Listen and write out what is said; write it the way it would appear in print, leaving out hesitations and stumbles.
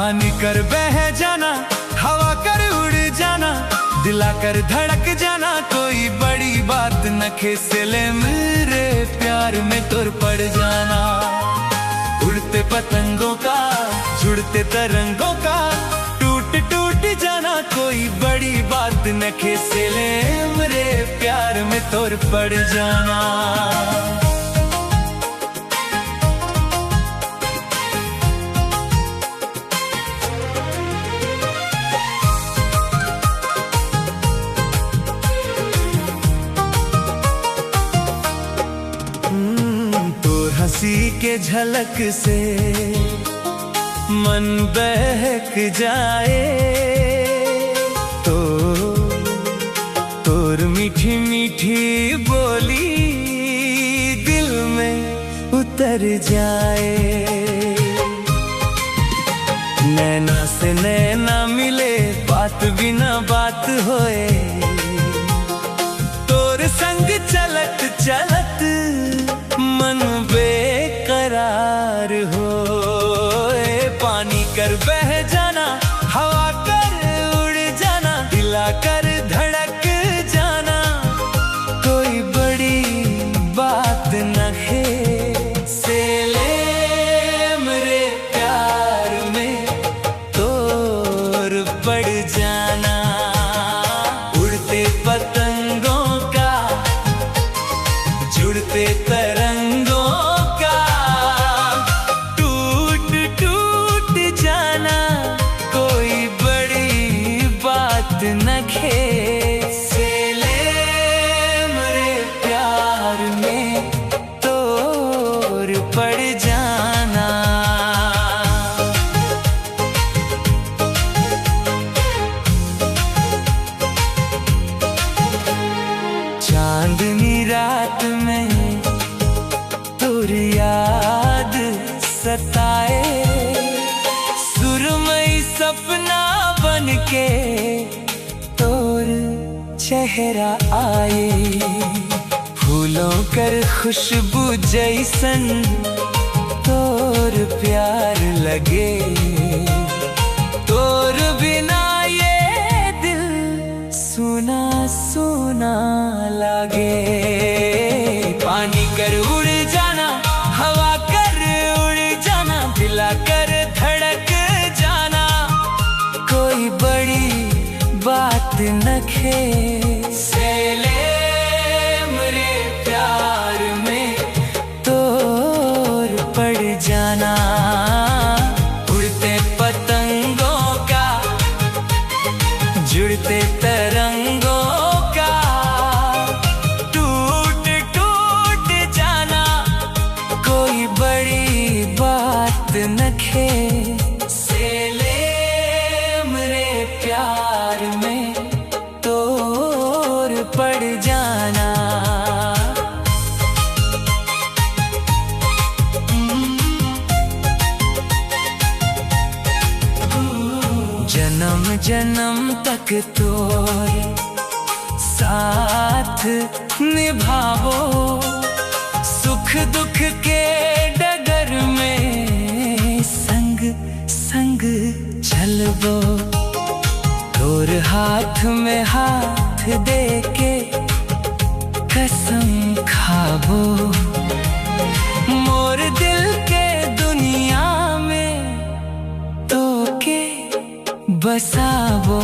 पानी कर बह जाना, हवा कर उड़ जाना, दिला कर धड़क जाना, कोई बड़ी बात न खेसले मेरे प्यार में तुर पड़ जाना। उड़ते पतंगों का, जुड़ते तरंगों का, टूट टूट जाना, कोई बड़ी बात न खेसले मेरे प्यार में तुर पड़ जाना। हंसी के झलक से मन बहक जाए, तो तोर मीठी मीठी बोली दिल में उतर जाए। नैना से नैना मिले, बात बिना बात होए, तोर संग चलत चलत मन बेकरार हो। पानी कर बह जाना, हवा कर उड़ जाना, दिला कर धड़क जाना, कोई बड़ी बात न खेसले मेरे प्यार में तोर पड़ जाना। उड़ते पतंगों का, जुड़ते तरंगों का, टूट टूट जाना, कोई बड़ी बात न खेसले मेरे प्यार में तोर पड़ जाना। चांदनी रात में तोर याद सताए, सुरमई सपना बनके तोर चेहरा आए। फूलों कर खुशबू जैसन तोर प्यार लगे, तोर बिना ये दिल सुना सुना लागे। पानी कर उड़ जाना, हवा कर उड़ जाना, दिला कर धड़क जाना, कोई बड़ी बात न खेसले मेरे प्यार में तोर पड़ जाना। उड़ते पतंगों का, जुड़ते तरंगों का, टूट टूट जाना, कोई बड़ी बात न खेसले मेरे प्यार में तोर पड़ जाना। जन्म जन्म तक तोर साथ निभावो, सुख दुख के डगर में संग संग चलबो। तोर हाथ में हाथ देके कसम खाबो, मोर दिल के दुनिया में तो के बसावो।